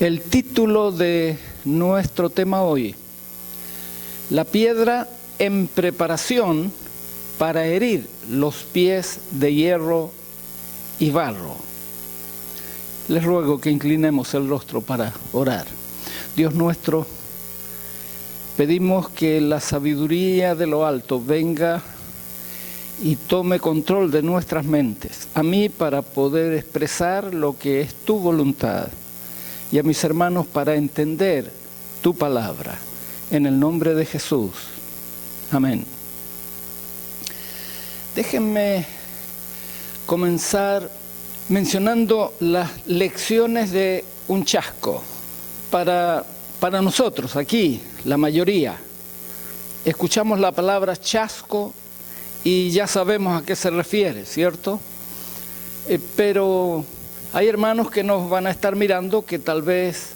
El título de nuestro tema hoy: la piedra en preparación para herir los pies de hierro y barro. Les ruego que inclinemos el rostro para orar. Dios nuestro, pedimos que la sabiduría de lo alto venga y tome control de nuestras mentes, a mí para poder expresar lo que es tu voluntad, y a mis hermanos para entender tu palabra. En el nombre de Jesús. Amén. Déjenme comenzar mencionando las lecciones de un chasco. Para nosotros aquí, la mayoría, escuchamos la palabra chasco y ya sabemos a qué se refiere, ¿cierto? Pero hay hermanos que nos van a estar mirando que tal vez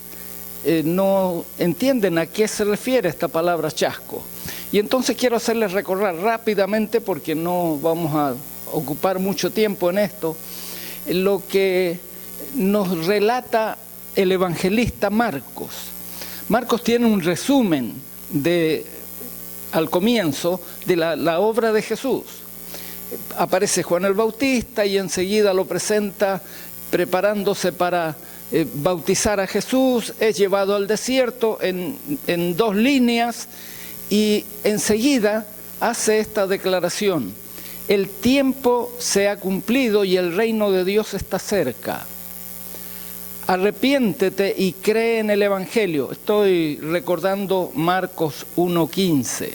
no entienden a qué se refiere esta palabra chasco. Y entonces quiero hacerles recordar rápidamente, porque no vamos a ocupar mucho tiempo en esto, lo que nos relata el evangelista Marcos. Marcos tiene un resumen al comienzo de la obra de Jesús. Aparece Juan el Bautista y enseguida lo presenta preparándose para bautizar a Jesús. Es llevado al desierto en 2 líneas y enseguida hace esta declaración: el tiempo se ha cumplido y el reino de Dios está cerca. Arrepiéntete y cree en el Evangelio. Estoy recordando Marcos 1:15.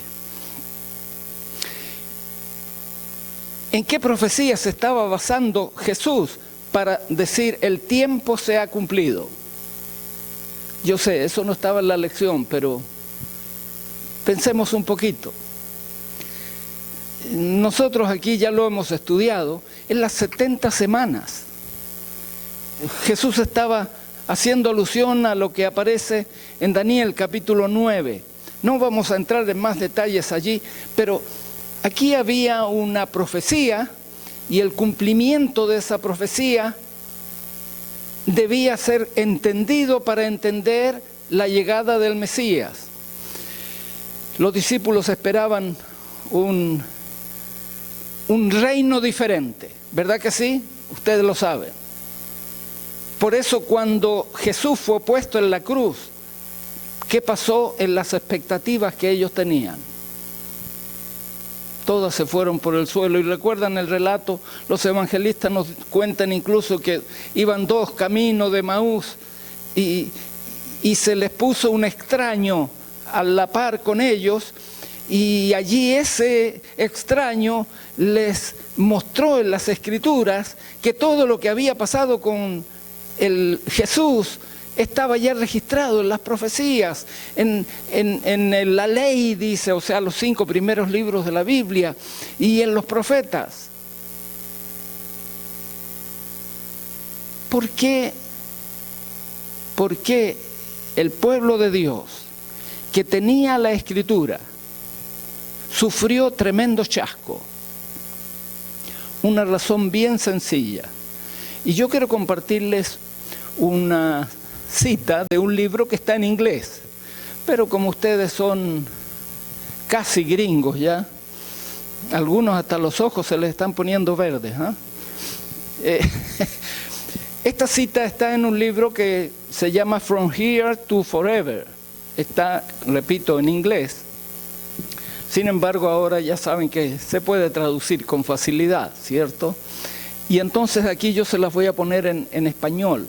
¿En qué profecía se estaba basando Jesús para decir el tiempo se ha cumplido? Yo sé, eso no estaba en la lección, pero pensemos un poquito. Nosotros aquí ya lo hemos estudiado, en las 70 semanas. Jesús estaba haciendo alusión a lo que aparece en Daniel capítulo 9. No vamos a entrar en más detalles allí, pero aquí había una profecía y el cumplimiento de esa profecía debía ser entendido para entender la llegada del Mesías. Los discípulos esperaban un reino diferente, ¿verdad que sí? Ustedes lo saben. Por eso cuando Jesús fue puesto en la cruz, ¿qué pasó en las expectativas que ellos tenían? Todas se fueron por el suelo. Y recuerdan el relato, los evangelistas nos cuentan incluso que iban 2 caminos de Emaús y se les puso un extraño a la par con ellos, y allí ese extraño les mostró en las Escrituras que todo lo que había pasado con el Jesús estaba ya registrado en las profecías, en la ley, dice, o sea, los 5 primeros libros de la Biblia, y en los profetas. ¿Por qué el pueblo de Dios, que tenía la Escritura, sufrió tremendo chasco? Una razón bien sencilla. Y yo quiero compartirles una cita de un libro que está en inglés, pero como ustedes son casi gringos ya, algunos hasta los ojos se les están poniendo verdes, ¿eh? Esta cita está en un libro que se llama From Here to Forever. Está, repito, en inglés. Sin embargo, ahora ya saben que se puede traducir con facilidad, ¿cierto? Y entonces aquí yo se las voy a poner en español.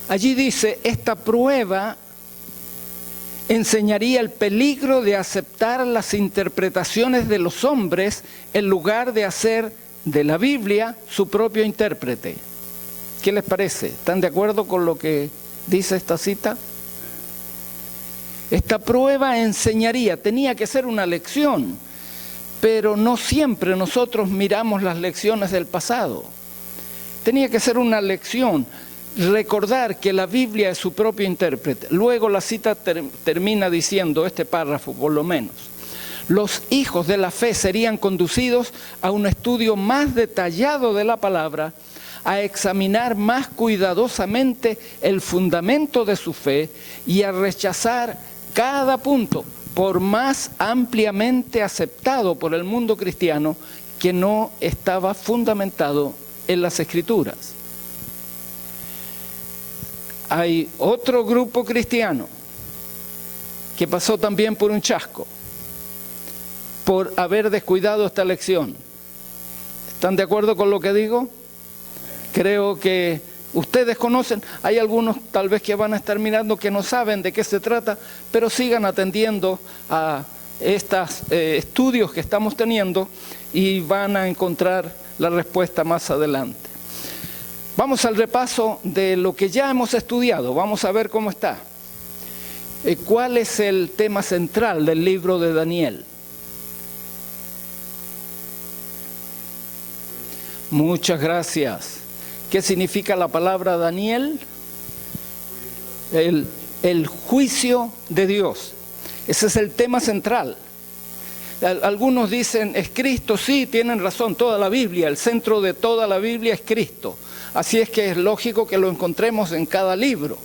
Allí dice: esta prueba enseñaría el peligro de aceptar las interpretaciones de los hombres en lugar de hacer de la Biblia su propio intérprete. ¿Qué les parece? ¿Están de acuerdo con lo que dice esta cita? Esta prueba enseñaría, tenía que ser una lección, pero no siempre nosotros miramos las lecciones del pasado. Tenía que ser una lección, recordar que la Biblia es su propio intérprete. Luego la cita termina diciendo, este párrafo por lo menos: los hijos de la fe serían conducidos a un estudio más detallado de la palabra, a examinar más cuidadosamente el fundamento de su fe y a rechazar cada punto, por más ampliamente aceptado por el mundo cristiano, que no estaba fundamentado en las Escrituras. Hay otro grupo cristiano que pasó también por un chasco, por haber descuidado esta lección. ¿Están de acuerdo con lo que digo? Creo que ustedes conocen, hay algunos tal vez que van a estar mirando que no saben de qué se trata, pero sigan atendiendo a estos estudios que estamos teniendo y van a encontrar la respuesta más adelante. Vamos al repaso de lo que ya hemos estudiado, vamos a ver cómo está. ¿Cuál es el tema central del libro de Daniel? Muchas gracias. ¿Qué significa la palabra Daniel? El juicio de Dios. Ese es el tema central. Algunos dicen, ¿es Cristo? Sí, tienen razón, toda la Biblia, el centro de toda la Biblia es Cristo. Así es que es lógico que lo encontremos en cada libro.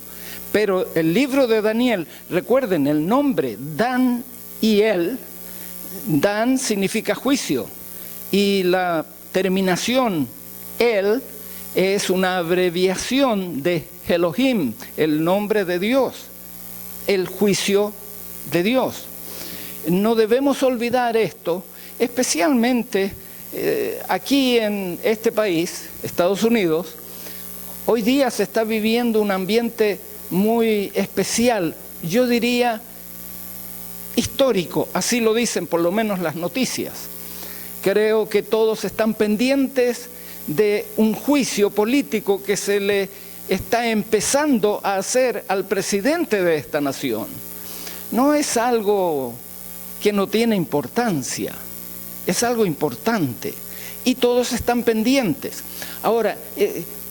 Pero el libro de Daniel, recuerden el nombre, Dan y El. Dan significa juicio y la terminación El es una abreviación de Elohim, el nombre de Dios, el juicio de Dios. No debemos olvidar esto, especialmente aquí en este país, Estados Unidos. Hoy día se está viviendo un ambiente muy especial, yo diría histórico, así lo dicen por lo menos las noticias. Creo que todos están pendientes de un juicio político que se le está empezando a hacer al presidente de esta nación. No es algo que no tiene importancia, es algo importante y todos están pendientes. Ahora,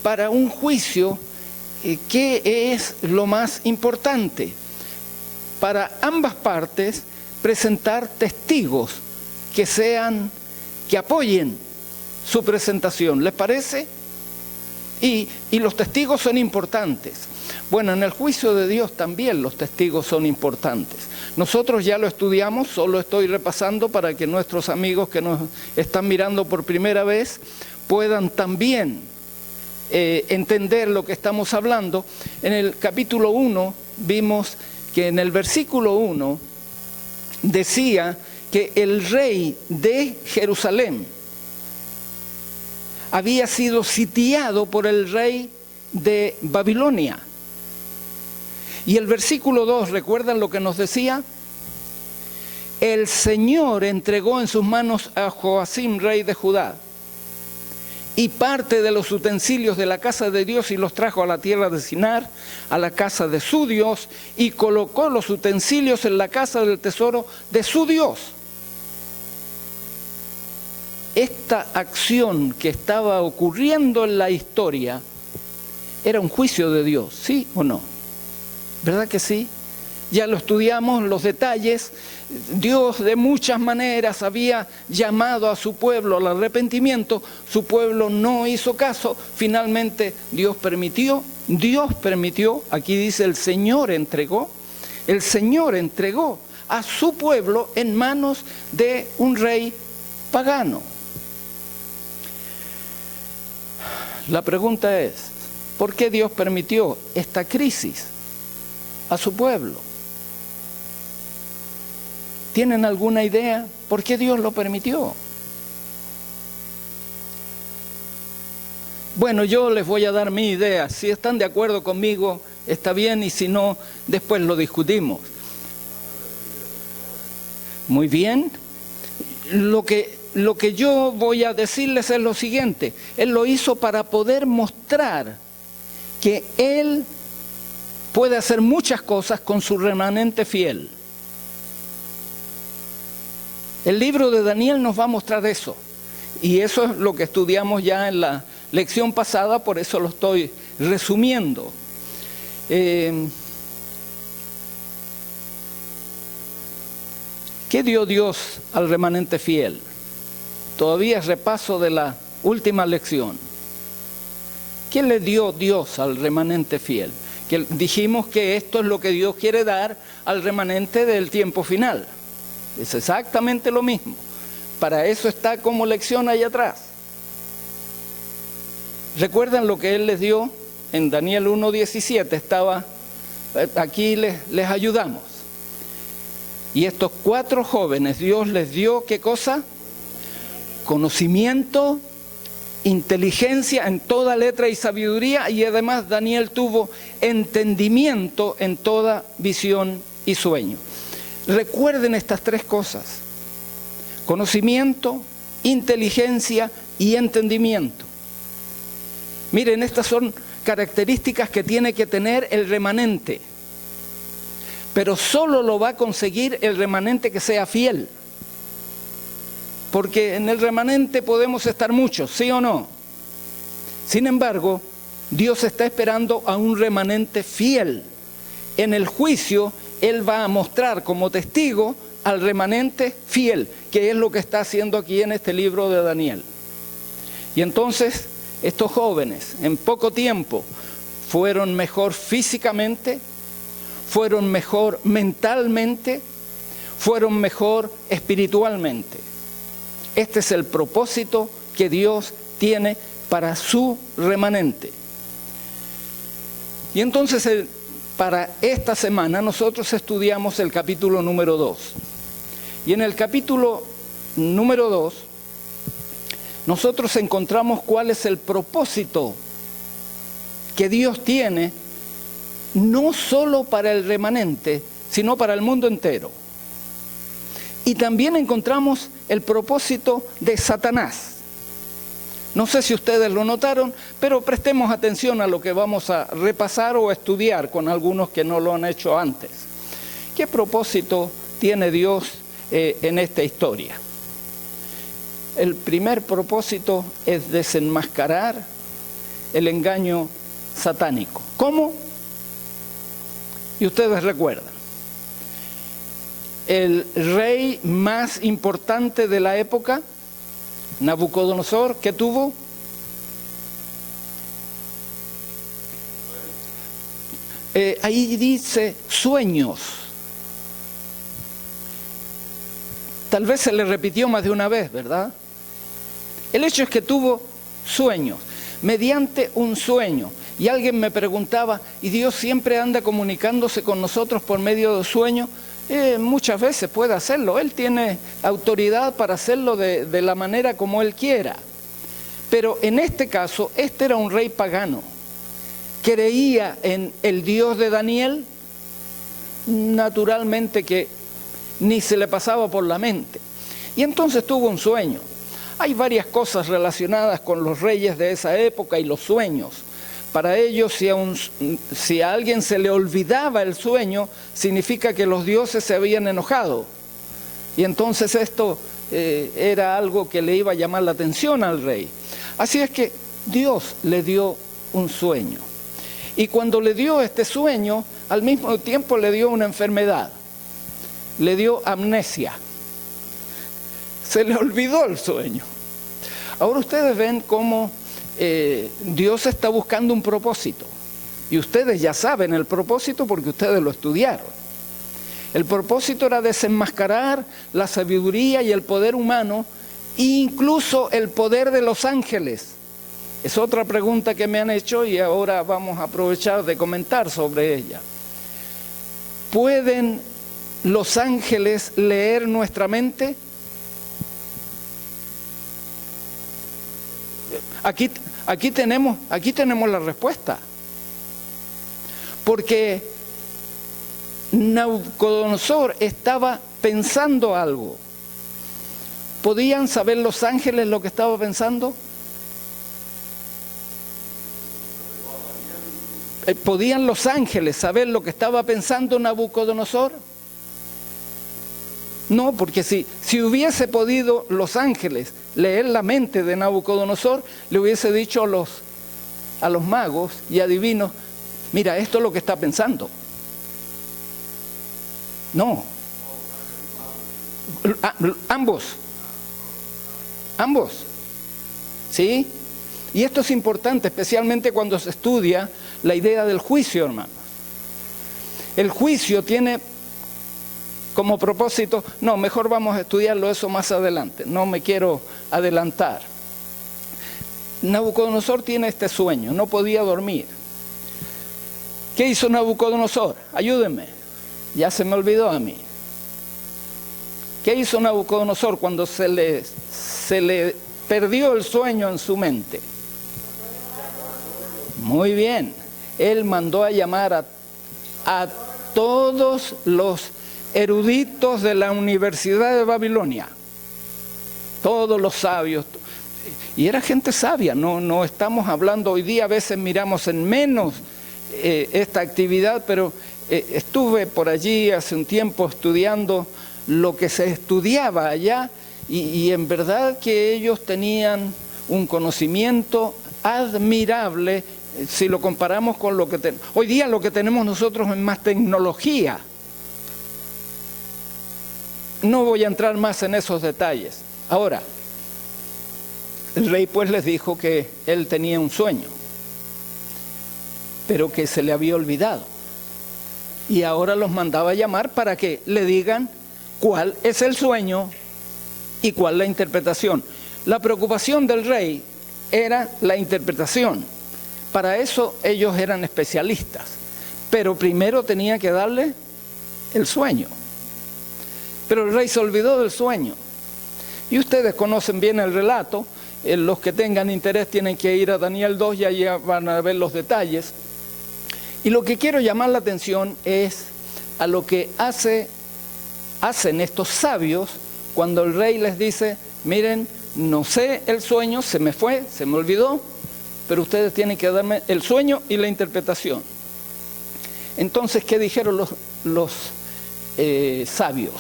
para un juicio, ¿qué es lo más importante? Para ambas partes, presentar testigos que apoyen su presentación. ¿Les parece? Y los testigos son importantes. Bueno, en el juicio de Dios también los testigos son importantes. Nosotros ya lo estudiamos, solo estoy repasando para que nuestros amigos que nos están mirando por primera vez puedan también entender lo que estamos hablando. En el capítulo 1 vimos que en el versículo 1 decía que el rey de Jerusalén había sido sitiado por el rey de Babilonia. Y el versículo 2, ¿recuerdan lo que nos decía? El Señor entregó en sus manos a Joacim, rey de Judá, y parte de los utensilios de la casa de Dios y los trajo a la tierra de Sinar, a la casa de su Dios, y colocó los utensilios en la casa del tesoro de su Dios. Esta acción que estaba ocurriendo en la historia era un juicio de Dios, ¿sí o no? ¿Verdad que sí? Ya lo estudiamos, los detalles. Dios de muchas maneras había llamado a su pueblo al arrepentimiento, su pueblo no hizo caso, finalmente Dios permitió, aquí dice el Señor entregó a su pueblo en manos de un rey pagano. La pregunta es, ¿por qué Dios permitió esta crisis a su pueblo? ¿Tienen alguna idea por qué Dios lo permitió? Bueno, yo les voy a dar mi idea. Si están de acuerdo conmigo, está bien, y si no, después lo discutimos. Muy bien. Lo que yo voy a decirles es lo siguiente. Él lo hizo para poder mostrar que Él puede hacer muchas cosas con su remanente fiel. El libro de Daniel nos va a mostrar eso. Y eso es lo que estudiamos ya en la lección pasada, por eso lo estoy resumiendo. ¿Qué dio Dios al remanente fiel? Todavía es repaso de la última lección. ¿Qué le dio Dios al remanente fiel? Que dijimos que esto es lo que Dios quiere dar al remanente del tiempo final. Es exactamente lo mismo. Para eso está como lección ahí atrás. ¿Recuerdan lo que Él les dio? En Daniel 1:17 estaba, aquí les ayudamos. Y estos 4 jóvenes, Dios les dio, ¿qué cosa? Conocimiento, inteligencia en toda letra y sabiduría, y además Daniel tuvo entendimiento en toda visión y sueño. Recuerden estas 3 cosas: conocimiento, inteligencia y entendimiento. Miren, estas son características que tiene que tener el remanente, pero solo lo va a conseguir el remanente que sea fiel. Porque en el remanente podemos estar muchos, ¿sí o no? Sin embargo, Dios está esperando a un remanente fiel. En el juicio, Él va a mostrar como testigo al remanente fiel, que es lo que está haciendo aquí en este libro de Daniel. Y entonces, estos jóvenes, en poco tiempo, fueron mejor físicamente, fueron mejor mentalmente, fueron mejor espiritualmente. Este es el propósito que Dios tiene para su remanente. Y entonces, para esta semana, nosotros estudiamos el capítulo número 2. Y en el capítulo número 2, nosotros encontramos cuál es el propósito que Dios tiene, no solo para el remanente, sino para el mundo entero. Y también encontramos el propósito de Satanás. No sé si ustedes lo notaron, pero prestemos atención a lo que vamos a repasar o estudiar con algunos que no lo han hecho antes. ¿Qué propósito tiene Dios en esta historia? El primer propósito es desenmascarar el engaño satánico. ¿Cómo? Y ustedes recuerdan. El rey más importante de la época, Nabucodonosor, ¿qué tuvo? Ahí dice sueños. Tal vez se le repitió más de una vez, ¿verdad? El hecho es que tuvo sueños, mediante un sueño. Y alguien me preguntaba, ¿y Dios siempre anda comunicándose con nosotros por medio de sueños? Muchas veces puede hacerlo. Él tiene autoridad para hacerlo de la manera como Él quiera. Pero en este caso, este era un rey pagano. ¿Creía en el Dios de Daniel? Naturalmente que ni se le pasaba por la mente. Y entonces tuvo un sueño. Hay varias cosas relacionadas con los reyes de esa época y los sueños. Para ellos, si a alguien se le olvidaba el sueño, significa que los dioses se habían enojado. Y entonces esto era algo que le iba a llamar la atención al rey. Así es que Dios le dio un sueño. Y cuando le dio este sueño, al mismo tiempo le dio una enfermedad. Le dio amnesia. Se le olvidó el sueño. Ahora ustedes ven cómo Dios está buscando un propósito. Y ustedes ya saben el propósito porque ustedes lo estudiaron. El propósito era desenmascarar la sabiduría y el poder humano, e incluso el poder de los ángeles. Es otra pregunta que me han hecho y ahora vamos a aprovechar de comentar sobre ella. ¿Pueden los ángeles leer nuestra mente? Aquí tenemos la respuesta. Porque Nabucodonosor estaba pensando algo. ¿Podían saber los ángeles lo que estaba pensando? ¿Podían los ángeles saber lo que estaba pensando Nabucodonosor? No, porque si hubiese podido los ángeles leer la mente de Nabucodonosor, le hubiese dicho a los magos y adivinos, mira, esto es lo que está pensando. No. Ambos. ¿Sí? Y esto es importante, especialmente cuando se estudia la idea del juicio, hermanos. El juicio tiene como propósito, no, mejor vamos a estudiarlo eso más adelante, no me quiero adelantar. Nabucodonosor tiene este sueño, no podía dormir. ¿Qué hizo Nabucodonosor? Ayúdenme, ya se me olvidó a mí. ¿Qué hizo Nabucodonosor cuando se le perdió el sueño en su mente? Muy bien, él mandó a llamar a todos los eruditos de la Universidad de Babilonia, todos los sabios, y era gente sabia, no estamos hablando hoy día, a veces miramos en menos esta actividad, pero estuve por allí hace un tiempo estudiando lo que se estudiaba allá, y en verdad que ellos tenían un conocimiento admirable si lo comparamos con lo que tenemos. Hoy día lo que tenemos nosotros es más tecnología. No voy a entrar más en esos detalles. Ahora, el rey pues les dijo que él tenía un sueño, pero que se le había olvidado. Y ahora los mandaba a llamar para que le digan cuál es el sueño y cuál la interpretación. La preocupación del rey era la interpretación. Para eso ellos eran especialistas. Pero primero tenía que darle el sueño. Pero el rey se olvidó del sueño. Y ustedes conocen bien el relato. Los que tengan interés tienen que ir a Daniel 2 y allí van a ver los detalles. Y lo que quiero llamar la atención es a lo que hacen estos sabios cuando el rey les dice, miren, no sé el sueño, se me fue, se me olvidó, pero ustedes tienen que darme el sueño y la interpretación. Entonces, ¿qué dijeron los sabios?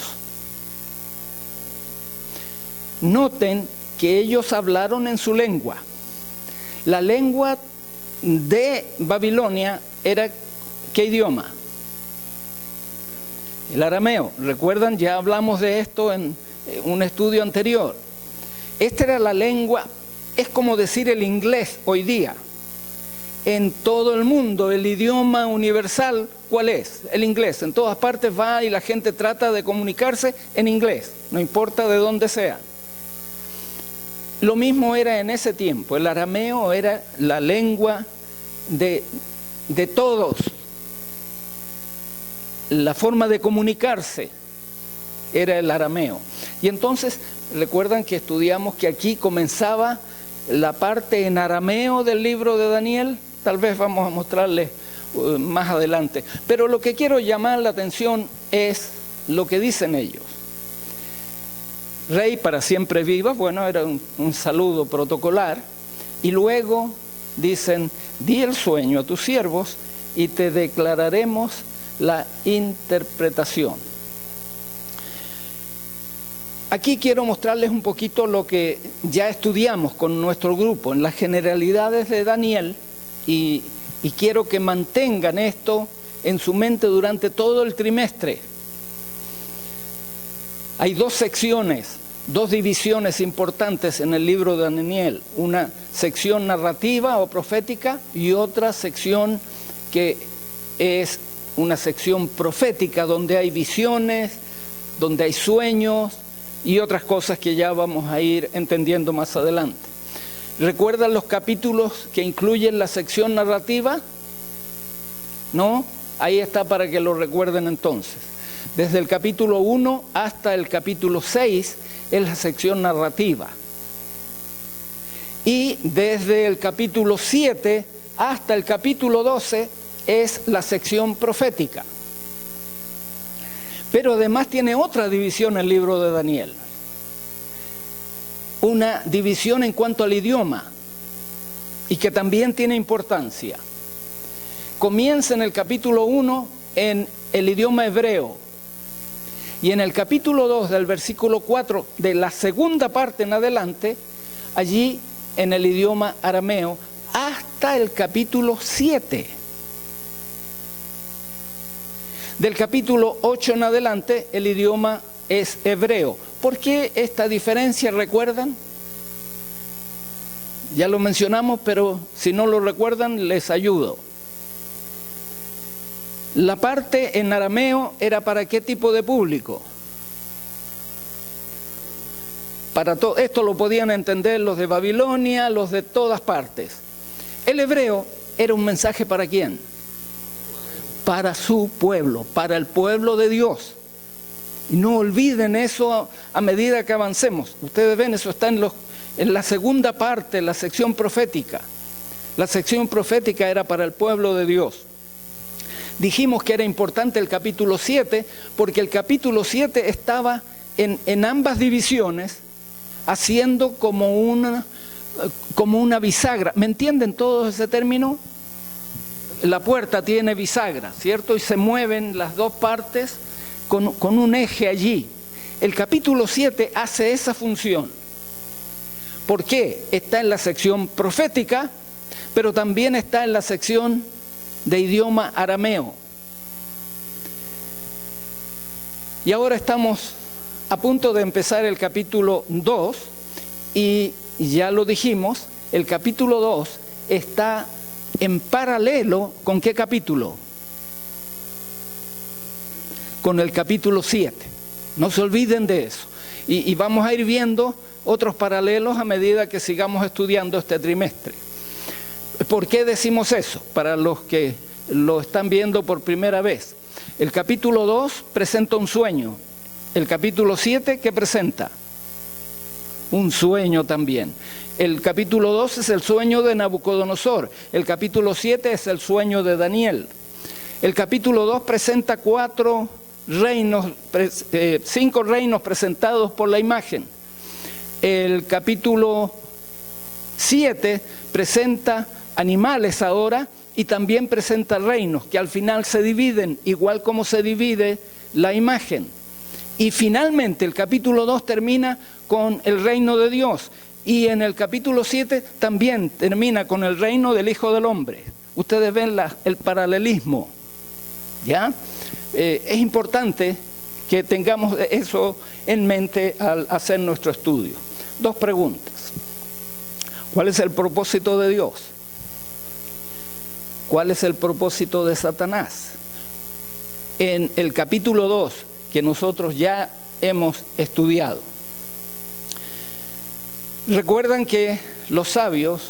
Noten que ellos hablaron en su lengua. La lengua de Babilonia era, ¿qué idioma? El arameo. ¿Recuerdan? Ya hablamos de esto en un estudio anterior. Esta era la lengua, es como decir el inglés hoy día. En todo el mundo, el idioma universal, ¿cuál es? El inglés. En todas partes va y la gente trata de comunicarse en inglés, no importa de dónde sea. Lo mismo era en ese tiempo. El arameo era la lengua de todos. La forma de comunicarse era el arameo. Y entonces, recuerdan que estudiamos que aquí comenzaba la parte en arameo del libro de Daniel. Tal vez vamos a mostrarles más adelante. Pero lo que quiero llamar la atención es lo que dicen ellos. Rey, para siempre viva, bueno, era un saludo protocolar. Y luego dicen, di el sueño a tus siervos y te declararemos la interpretación. Aquí quiero mostrarles un poquito lo que ya estudiamos con nuestro grupo en las generalidades de Daniel y quiero que mantengan esto en su mente durante todo el trimestre. Hay dos secciones, dos divisiones importantes en el libro de Daniel. Una sección narrativa o profética y otra sección que es una sección profética donde hay visiones, donde hay sueños y otras cosas que ya vamos a ir entendiendo más adelante. ¿Recuerdan los capítulos que incluyen la sección narrativa? ¿No? Ahí está para que lo recuerden entonces. Desde el capítulo 1 hasta el capítulo 6 es la sección narrativa. Y desde el capítulo 7 hasta el capítulo 12 es la sección profética. Pero además tiene otra división el libro de Daniel. Una división en cuanto al idioma y que también tiene importancia. Comienza en el capítulo 1 en el idioma hebreo y en el capítulo 2 del versículo 4 de la segunda parte en adelante, allí en el idioma arameo hasta el capítulo 7. Del capítulo 8 en adelante, el idioma es hebreo. ¿Por qué esta diferencia, recuerdan? Ya lo mencionamos, pero si no lo recuerdan, les ayudo. La parte en arameo era para qué tipo de público. Para todo esto lo podían entender los de Babilonia, los de todas partes. El hebreo era un mensaje ¿para quién? Para su pueblo, para el pueblo de Dios. Y no olviden eso a medida que avancemos. Ustedes ven, eso está en la segunda parte, la sección profética. La sección profética era para el pueblo de Dios. Dijimos que era importante el capítulo 7, porque el capítulo 7 estaba en ambas divisiones, haciendo como una bisagra. ¿Me entienden todos ese término? La puerta tiene bisagra, ¿cierto? Y se mueven las dos partes con un eje allí. El capítulo 7 hace esa función. ¿Por qué? Está en la sección profética, pero también está en la sección de idioma arameo. Y ahora estamos a punto de empezar el capítulo 2 y ya lo dijimos, el capítulo 2 está en paralelo ¿con qué capítulo? Con el capítulo 7. No se olviden de eso. Y vamos a ir viendo otros paralelos a medida que sigamos estudiando este trimestre. ¿Por qué decimos eso? Para los que lo están viendo por primera vez. El capítulo 2 presenta un sueño. El capítulo 7, ¿qué presenta? Un sueño también. El capítulo 2 es el sueño de Nabucodonosor. El capítulo 7 es el sueño de Daniel. El capítulo 2 presenta 5 reinos presentados por la imagen. El capítulo 7 presenta animales ahora y también presenta reinos que al final se dividen, igual como se divide la imagen. Y finalmente el capítulo 2 termina con el reino de Dios. Y en el capítulo 7 también termina con el reino del Hijo del Hombre. Ustedes ven el paralelismo, ¿ya? Es importante que tengamos eso en mente al hacer nuestro estudio. 2 preguntas. ¿Cuál es el propósito de Dios? ¿Cuál es el propósito de Satanás? En el capítulo 2, que nosotros ya hemos estudiado. Recuerdan que los sabios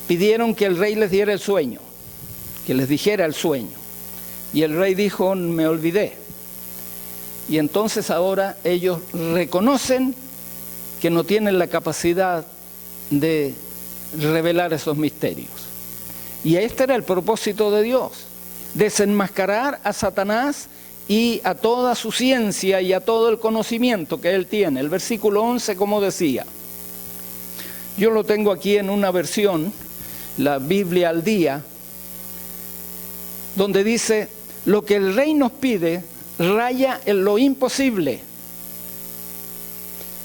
pidieron que el rey les diera el sueño, que les dijera el sueño. Y el rey dijo, me olvidé. Y entonces ahora ellos reconocen que no tienen la capacidad de revelar esos misterios. Y este era el propósito de Dios, desenmascarar a Satanás y a toda su ciencia y a todo el conocimiento que él tiene. El versículo 11, como decía, yo lo tengo aquí en una versión, la Biblia al día, donde dice, lo que el rey nos pide raya en lo imposible.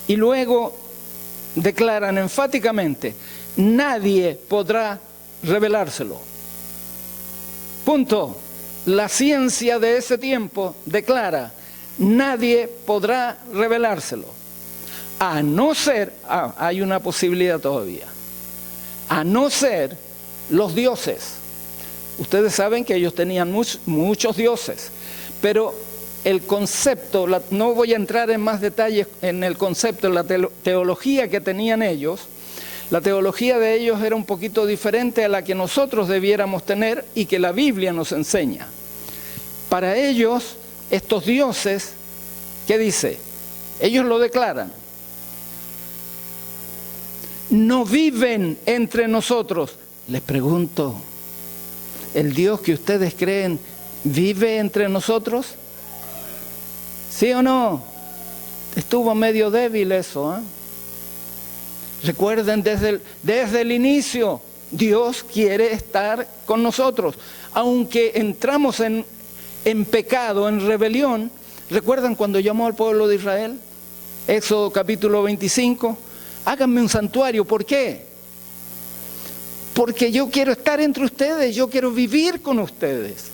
Y luego declaran enfáticamente, nadie podrá revelárselo. Punto. La ciencia de ese tiempo declara, nadie podrá revelárselo. A no ser, hay una posibilidad todavía, a no ser los dioses. Ustedes saben que ellos tenían muchos dioses, pero el concepto, no voy a entrar en más detalles en el concepto, en la teología que tenían ellos. La teología de ellos era un poquito diferente a la que nosotros debiéramos tener y que la Biblia nos enseña. Para ellos, estos dioses, ¿qué dice? Ellos lo declaran. No viven entre nosotros. Les pregunto, ¿el Dios que ustedes creen vive entre nosotros? ¿Sí o no? Estuvo medio débil eso, ¿eh? Recuerden, desde el inicio, Dios quiere estar con nosotros. Aunque entramos en pecado, en rebelión, ¿recuerdan cuando llamó al pueblo de Israel? Éxodo capítulo 25, háganme un santuario. ¿Por qué? Porque yo quiero estar entre ustedes, yo quiero vivir con ustedes.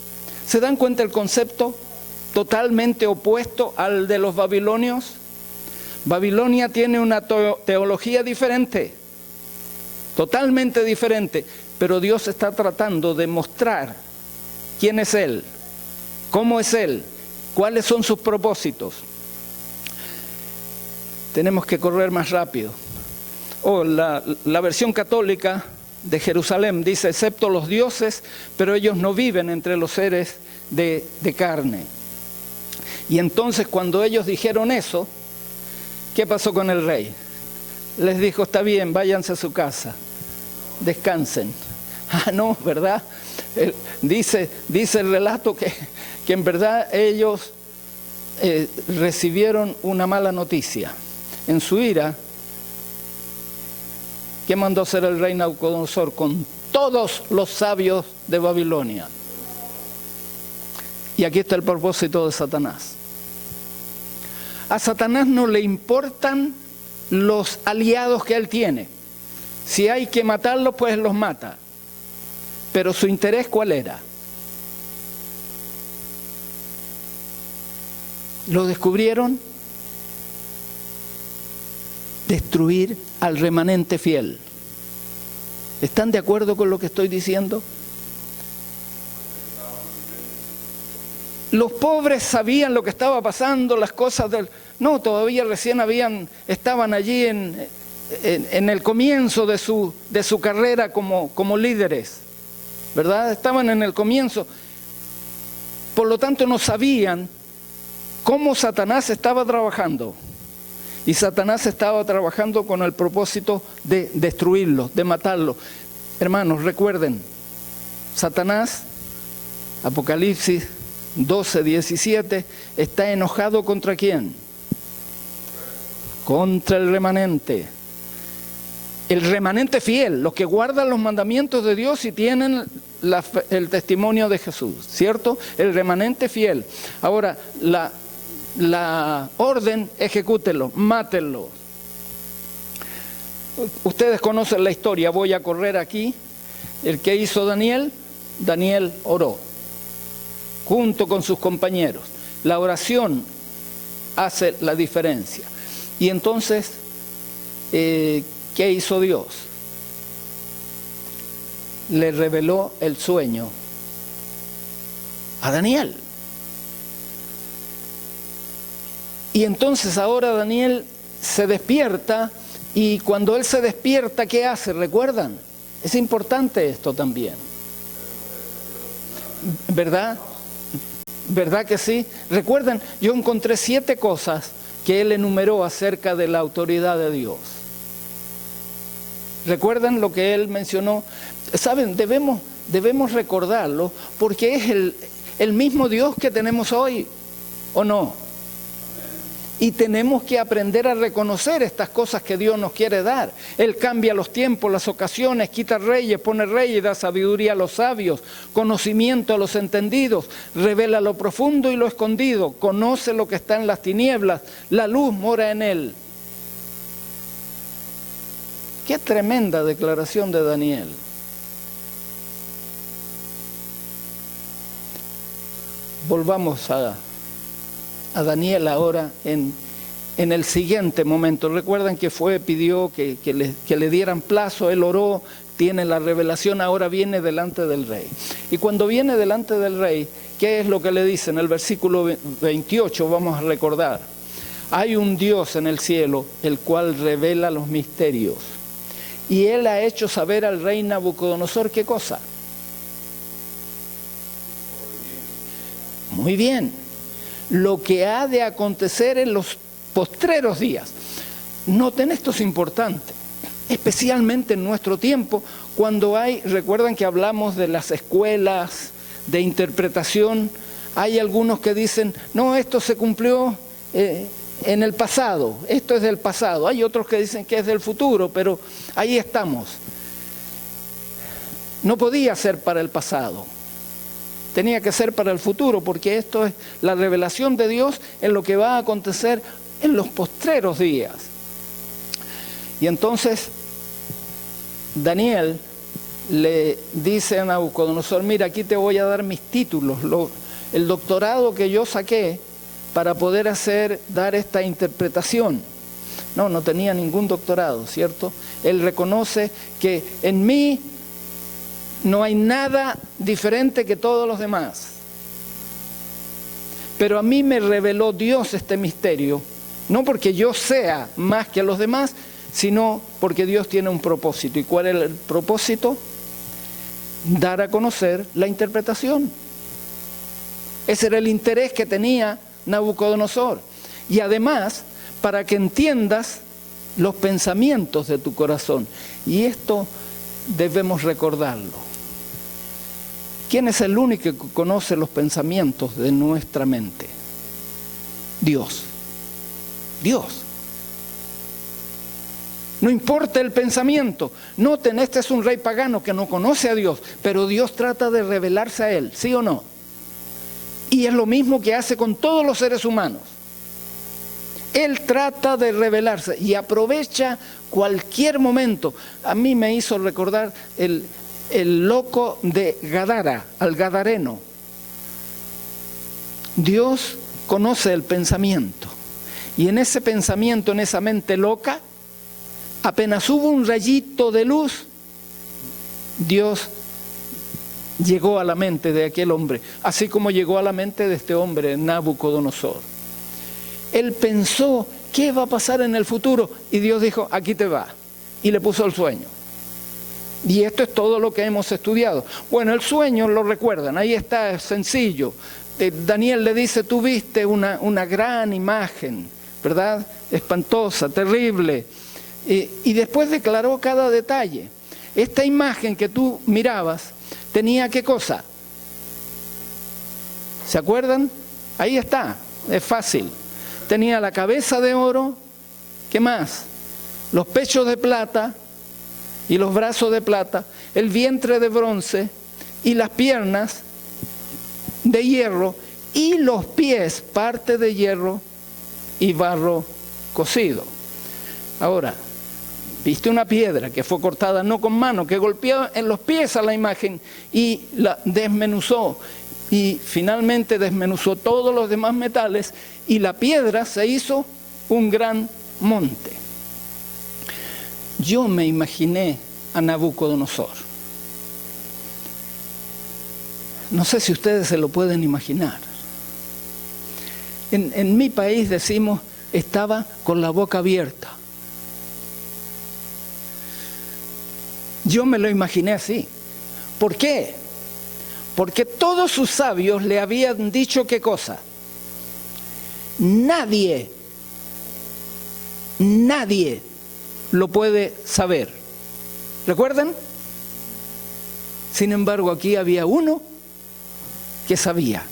¿Se dan cuenta el concepto totalmente opuesto al de los babilonios? Babilonia tiene una teología diferente. totalmente diferente, pero Dios está tratando de mostrar quién es Él, cómo es Él, cuáles son sus propósitos. Tenemos que correr más rápido. La versión católica de Jerusalén dice, excepto los dioses, pero ellos no viven entre los seres de carne. Y entonces cuando ellos dijeron eso, ¿qué pasó con el rey? Les dijo, está bien, váyanse a su casa, descansen. Ah, no, ¿verdad? Dice el relato que en verdad ellos recibieron una mala noticia. En su ira, ¿qué mandó hacer el rey Nabucodonosor con todos los sabios de Babilonia? Y aquí está el propósito de Satanás. A Satanás no le importan los aliados que él tiene. Si hay que matarlos, pues los mata. Pero su interés, ¿cuál era? ¿Lo descubrieron? Destruir al remanente fiel. ¿Están de acuerdo con lo que estoy diciendo? Los pobres sabían lo que estaba pasando, las cosas del... No, todavía recién estaban allí en el comienzo de su carrera como líderes, ¿verdad? Estaban en el comienzo. Por lo tanto, no sabían cómo Satanás estaba trabajando. Y Satanás estaba trabajando con el propósito de destruirlos, de matarlos. Hermanos, recuerden, Satanás, Apocalipsis 12:17, está enojado ¿contra quién? Contra el remanente. El remanente fiel, los que guardan los mandamientos de Dios y tienen el testimonio de Jesús, ¿cierto? El remanente fiel. Ahora, la orden, ejecútenlo, mátenlo. Ustedes conocen la historia, voy a correr aquí. El que hizo Daniel oró, junto con sus compañeros. La oración hace la diferencia. Y entonces, ¿qué hizo Dios? Le reveló el sueño a Daniel. Y entonces ahora Daniel se despierta, y cuando él se despierta, ¿qué hace? ¿Recuerdan? Es importante esto también. ¿Verdad? ¿Verdad que sí? Recuerden, yo encontré 7 cosas que él enumeró acerca de la autoridad de Dios. ¿Recuerdan lo que él mencionó? Saben, debemos recordarlo, porque es el mismo Dios que tenemos hoy, ¿o no? Y tenemos que aprender a reconocer estas cosas que Dios nos quiere dar. Él cambia los tiempos, las ocasiones, quita reyes, pone reyes, da sabiduría a los sabios, conocimiento a los entendidos, revela lo profundo y lo escondido, conoce lo que está en las tinieblas, la luz mora en él. Qué tremenda declaración de Daniel. Volvamos a Daniel ahora en el siguiente momento. Recuerdan que pidió que le dieran plazo, él oró, tiene la revelación, ahora viene delante del rey. Y cuando viene delante del rey, ¿qué es lo que le dice? En el versículo 28 vamos a recordar. Hay un Dios en el cielo, el cual revela los misterios. Y él ha hecho saber al rey Nabucodonosor, ¿qué cosa? Muy bien. Lo que ha de acontecer en los postreros días. Noten, esto es importante, especialmente en nuestro tiempo, cuando recuerdan que hablamos de las escuelas de interpretación, hay algunos que dicen, no, esto se cumplió en el pasado, esto es del pasado. Hay otros que dicen que es del futuro, pero ahí estamos. No podía ser para el pasado. Tenía que ser para el futuro, porque esto es la revelación de Dios en lo que va a acontecer en los postreros días. Y entonces Daniel le dice a Nabucodonosor, mira, aquí te voy a dar mis títulos, el doctorado que yo saqué para poder dar esta interpretación. No tenía ningún doctorado, ¿cierto? Él reconoce que en mí no hay nada diferente que todos los demás. Pero a mí me reveló Dios este misterio, no porque yo sea más que los demás, sino porque Dios tiene un propósito. ¿Y cuál es el propósito? Dar a conocer la interpretación. Ese era el interés que tenía Nabucodonosor. Y además, para que entiendas los pensamientos de tu corazón. Y esto debemos recordarlo. ¿Quién es el único que conoce los pensamientos de nuestra mente? Dios. Dios. No importa el pensamiento. Noten, este es un rey pagano que no conoce a Dios, pero Dios trata de revelarse a él, ¿sí o no? Y es lo mismo que hace con todos los seres humanos. Él trata de revelarse y aprovecha cualquier momento. A mí me hizo recordar el loco de Gadara, al gadareno. Dios conoce el pensamiento. Y en ese pensamiento, en esa mente loca, apenas hubo un rayito de luz, Dios llegó a la mente de aquel hombre, así como llegó a la mente de este hombre, Nabucodonosor. Él pensó, ¿qué va a pasar en el futuro? Y Dios dijo, aquí te va. Y le puso el sueño. Y esto es todo lo que hemos estudiado. Bueno, el sueño lo recuerdan, ahí está, es sencillo. Daniel le dice, tú viste una gran imagen, ¿verdad? Espantosa, terrible. Y después declaró cada detalle. Esta imagen que tú mirabas tenía ¿qué cosa? ¿Se acuerdan? Ahí está, es fácil. Tenía la cabeza de oro, ¿qué más? Los pechos de plata y los brazos de plata, el vientre de bronce y las piernas de hierro y los pies, parte de hierro y barro cocido. Ahora, viste una piedra que fue cortada no con mano, que golpeó en los pies a la imagen y la desmenuzó. Y finalmente desmenuzó todos los demás metales y la piedra se hizo un gran monte. Yo me imaginé a Nabucodonosor. No sé si ustedes se lo pueden imaginar. En mi país decimos, estaba con la boca abierta. Yo me lo imaginé así. ¿Por qué? Porque todos sus sabios le habían dicho ¿qué cosa? Nadie lo puede saber. ¿Recuerdan? Sin embargo, aquí había uno que sabía.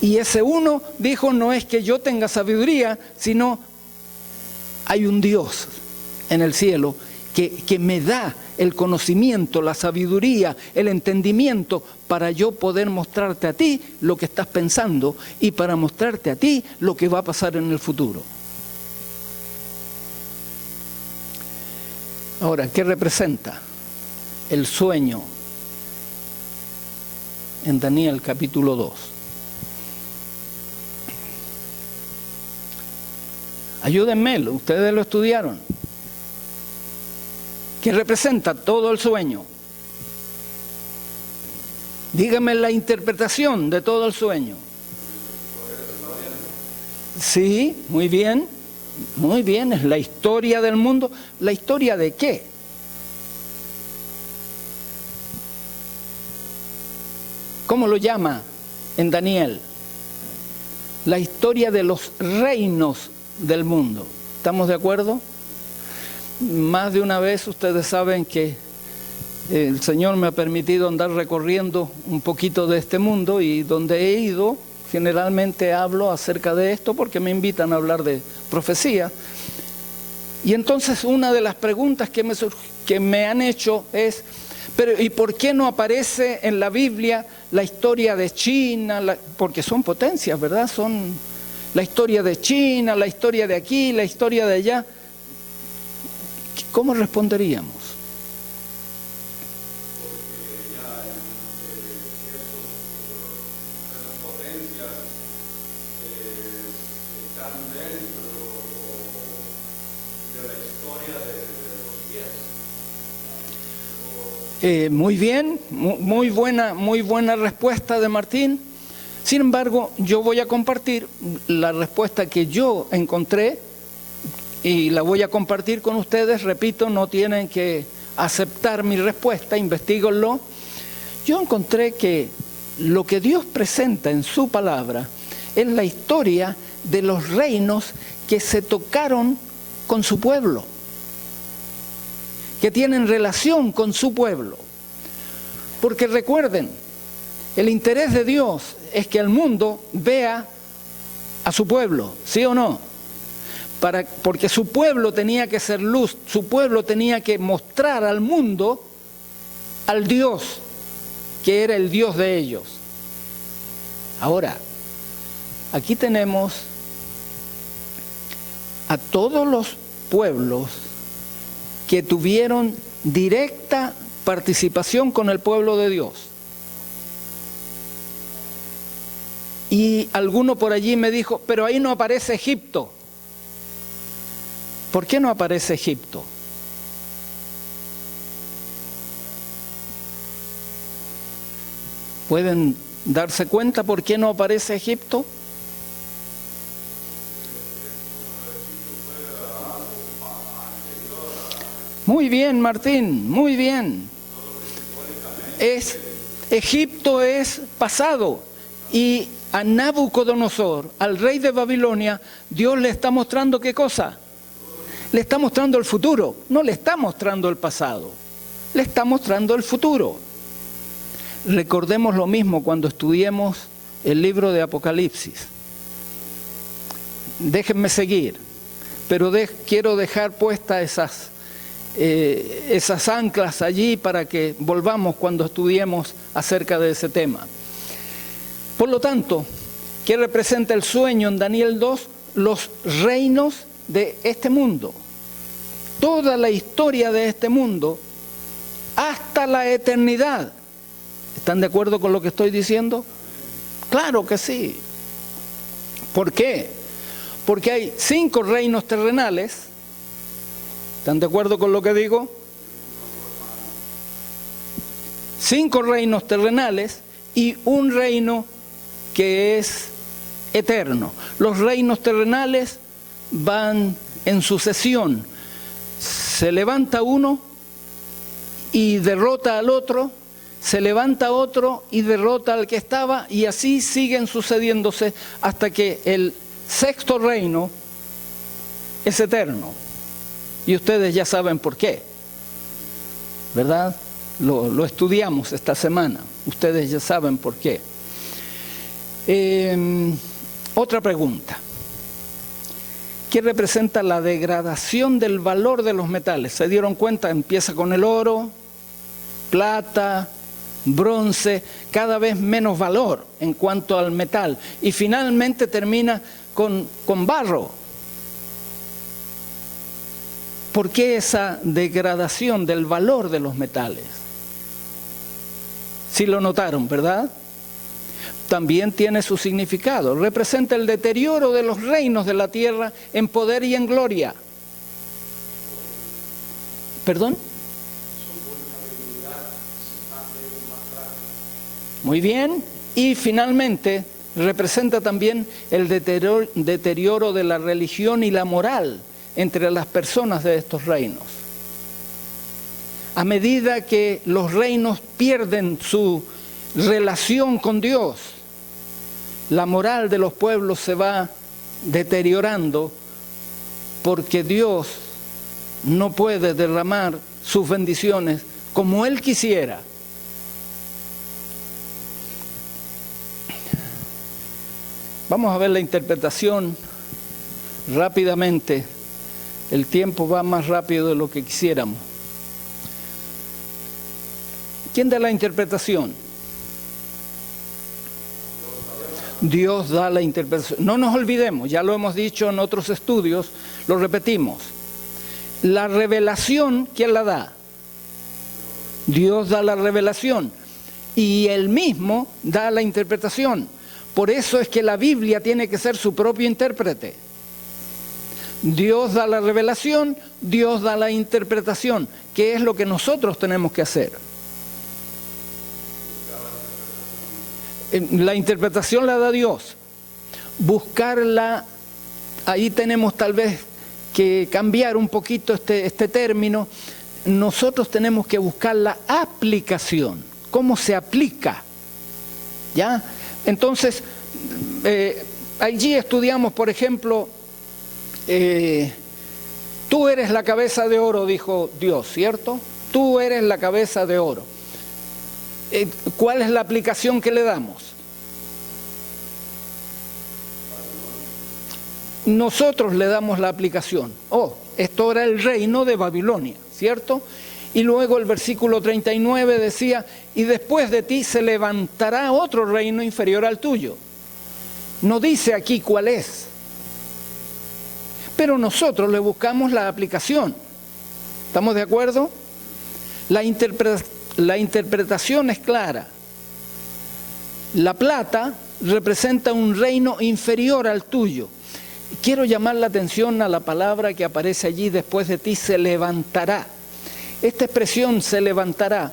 Y ese uno dijo, no es que yo tenga sabiduría, sino hay un Dios en el cielo que me da el conocimiento, la sabiduría, el entendimiento para yo poder mostrarte a ti lo que estás pensando y para mostrarte a ti lo que va a pasar en el futuro. Ahora, ¿qué representa el sueño en Daniel capítulo 2? Ayúdenme, ustedes lo estudiaron. ¿Qué representa todo el sueño? Dígame la interpretación de todo el sueño. Sí, muy bien, es la historia del mundo. ¿La historia de qué? ¿Cómo lo llama en Daniel? La historia de los reinos del mundo. ¿Estamos de acuerdo? Más de una vez ustedes saben que el Señor me ha permitido andar recorriendo un poquito de este mundo y donde he ido, generalmente hablo acerca de esto porque me invitan a hablar de profecía. Y entonces una de las preguntas que me han hecho es, pero ¿y por qué no aparece en la Biblia la historia de China? Porque son potencias, ¿verdad? Son la historia de China, la historia de aquí, la historia de allá. ¿Cómo responderíamos? Porque ya esas potencias están dentro o Muy bien, muy buena respuesta de Martín. Sin embargo, yo voy a compartir la respuesta que yo encontré y la voy a compartir con ustedes. Repito, no tienen que aceptar mi respuesta, investíguenlo. Yo encontré que lo que Dios presenta en su palabra es la historia de los reinos que se tocaron con su pueblo, que tienen relación con su pueblo. Porque recuerden, el interés de Dios es que el mundo vea a su pueblo, ¿sí o no? Porque su pueblo tenía que ser luz, su pueblo tenía que mostrar al mundo al Dios, que era el Dios de ellos. Ahora, aquí tenemos a todos los pueblos que tuvieron directa participación con el pueblo de Dios. Y alguno por allí me dijo, pero ahí no aparece Egipto. ¿Por qué no aparece Egipto? ¿Pueden darse cuenta por qué no aparece Egipto? Muy bien, Martín, muy bien. Egipto es pasado, y a Nabucodonosor, al rey de Babilonia, Dios le está mostrando ¿qué cosa? Le está mostrando el futuro, no le está mostrando el pasado, le está mostrando el futuro. Recordemos lo mismo cuando estudiemos el libro de Apocalipsis. Déjenme seguir, pero quiero dejar puestas esas anclas allí para que volvamos cuando estudiemos acerca de ese tema. Por lo tanto, ¿qué representa el sueño en Daniel 2? Los reinos de este mundo. Toda la historia de este mundo hasta la eternidad. ¿Están de acuerdo con lo que estoy diciendo? Claro que sí. ¿Por qué? Porque hay 5 reinos terrenales. ¿Están de acuerdo con lo que digo? 5 reinos terrenales y un reino que es eterno. Los reinos terrenales van en sucesión. Se levanta uno y derrota al otro, se levanta otro y derrota al que estaba, y así siguen sucediéndose hasta que el 6º reino es eterno. Y ustedes ya saben por qué, ¿verdad? Lo estudiamos esta semana. Ustedes ya saben por qué. Otra pregunta. ¿Qué representa la degradación del valor de los metales? ¿Se dieron cuenta? Empieza con el oro, plata, bronce, cada vez menos valor en cuanto al metal. Y finalmente termina con barro. ¿Por qué esa degradación del valor de los metales? Sí lo notaron, ¿verdad? También tiene su significado. Representa el deterioro de los reinos de la tierra en poder y en gloria. ¿Perdón? Muy bien. Y finalmente representa también el deterioro de la religión y la moral entre las personas de estos reinos. A medida que los reinos pierden su relación con Dios, la moral de los pueblos se va deteriorando, porque Dios no puede derramar sus bendiciones como Él quisiera. Vamos a ver la interpretación rápidamente. El tiempo va más rápido de lo que quisiéramos. ¿Quién da la interpretación? Dios da la interpretación. No nos olvidemos, ya lo hemos dicho en otros estudios, lo repetimos. La revelación, ¿quién la da? Dios da la revelación y Él mismo da la interpretación. Por eso es que la Biblia tiene que ser su propio intérprete. Dios da la revelación, Dios da la interpretación. ¿Qué es lo que nosotros tenemos que hacer? La interpretación la da Dios. Buscarla, ahí tenemos tal vez que cambiar un poquito este término. Nosotros tenemos que buscar la aplicación. ¿Cómo se aplica? ¿Ya? Entonces, allí estudiamos, por ejemplo, tú eres la cabeza de oro, dijo Dios, ¿cierto? Tú eres la cabeza de oro. ¿Cuál es la aplicación que le damos? Nosotros le damos la aplicación. Esto era el reino de Babilonia, ¿cierto? Y luego el versículo 39 decía, y después de ti se levantará otro reino inferior al tuyo. No dice aquí cuál es. Pero nosotros le buscamos la aplicación. ¿Estamos de acuerdo? La interpretación es clara. La plata representa un reino inferior al tuyo. Quiero llamar la atención a la palabra que aparece allí, después de ti se levantará. Esta expresión se levantará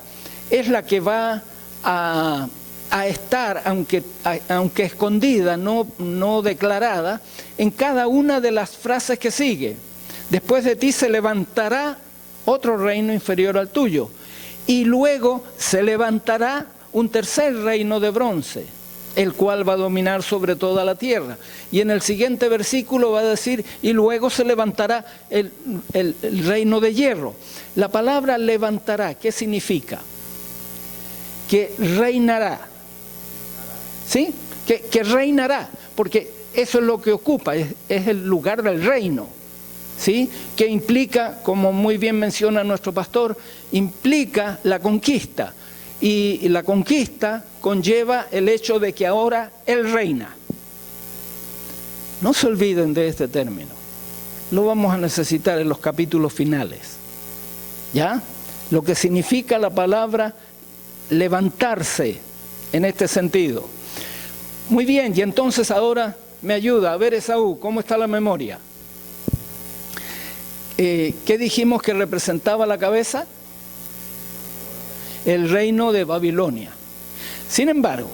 es la que va a estar, aunque escondida, no declarada, en cada una de las frases que sigue. Después de ti se levantará otro reino inferior al tuyo. Y luego se levantará un tercer reino de bronce, el cual va a dominar sobre toda la tierra. Y en el siguiente versículo va a decir, y luego se levantará el reino de hierro. La palabra levantará, ¿qué significa? Que reinará. ¿Sí? Que reinará, porque eso es lo que ocupa, es el lugar del reino. ¿Sí? Que implica, como muy bien menciona nuestro pastor, implica la conquista. Y la conquista conlleva el hecho de que ahora Él reina. No se olviden de este término. Lo vamos a necesitar en los capítulos finales. ¿Ya? Lo que significa la palabra levantarse en este sentido. Muy bien, y entonces ahora me ayuda a ver, Esaú, ¿cómo está la memoria? ¿Qué dijimos que representaba la cabeza? El reino de Babilonia. Sin embargo,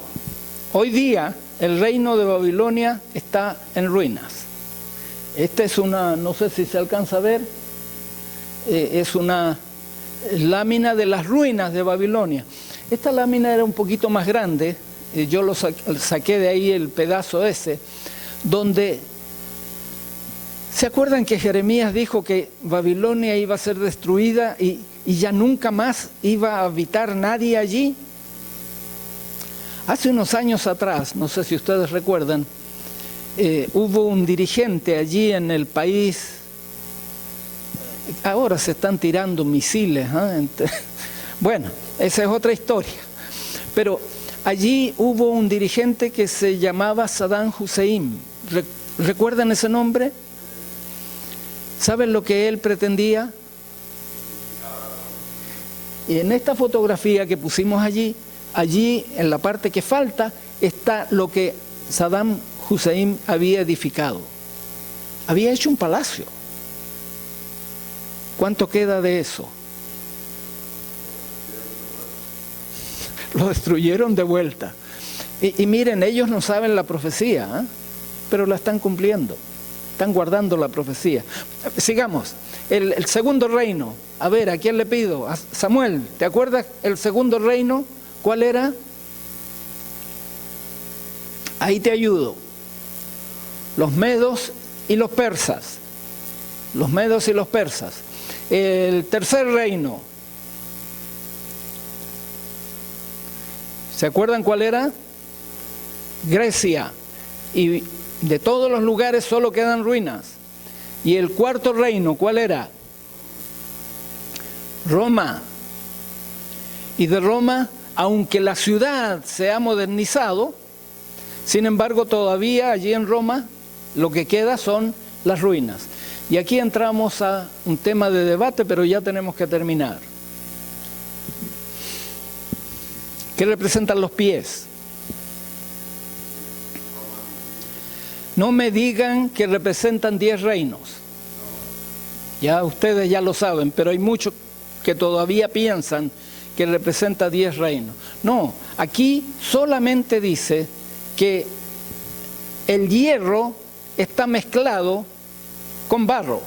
hoy día el reino de Babilonia está en ruinas. Esta es una, no sé si se alcanza a ver, es una lámina de las ruinas de Babilonia. Esta lámina era un poquito más grande, yo lo saqué de ahí el pedazo ese, donde, ¿se acuerdan que Jeremías dijo que Babilonia iba a ser destruida y ya nunca más iba a habitar nadie allí? Hace unos años atrás, no sé si ustedes recuerdan, hubo un dirigente allí en el país. Ahora se están tirando misiles, ¿eh? Bueno, esa es otra historia. Pero allí hubo un dirigente que se llamaba Saddam Hussein. ¿Recuerdan ese nombre? ¿Saben lo que él pretendía? Y en esta fotografía que pusimos allí en la parte que falta, está lo que Saddam Hussein había edificado. Había hecho un palacio. ¿Cuánto queda de eso? Lo destruyeron de vuelta. Y miren, ellos no saben la profecía, ¿eh? Pero la están cumpliendo. Están guardando la profecía. Sigamos. El segundo reino. A ver, ¿a quién le pido? A Samuel, ¿te acuerdas el segundo reino? ¿Cuál era? Ahí te ayudo. Los medos y los persas. Los medos y los persas. El tercer reino. ¿Se acuerdan cuál era? Grecia. Y de todos los lugares solo quedan ruinas. Y el cuarto reino, ¿cuál era? Roma. Y de Roma, aunque la ciudad se ha modernizado, sin embargo todavía allí en Roma lo que queda son las ruinas. Y aquí entramos a un tema de debate, pero ya tenemos que terminar. ¿Qué representan los pies? No me digan que representan 10 reinos. Ya ustedes ya lo saben, pero hay muchos que todavía piensan que representa 10 reinos. No, aquí solamente dice que el hierro está mezclado con barro.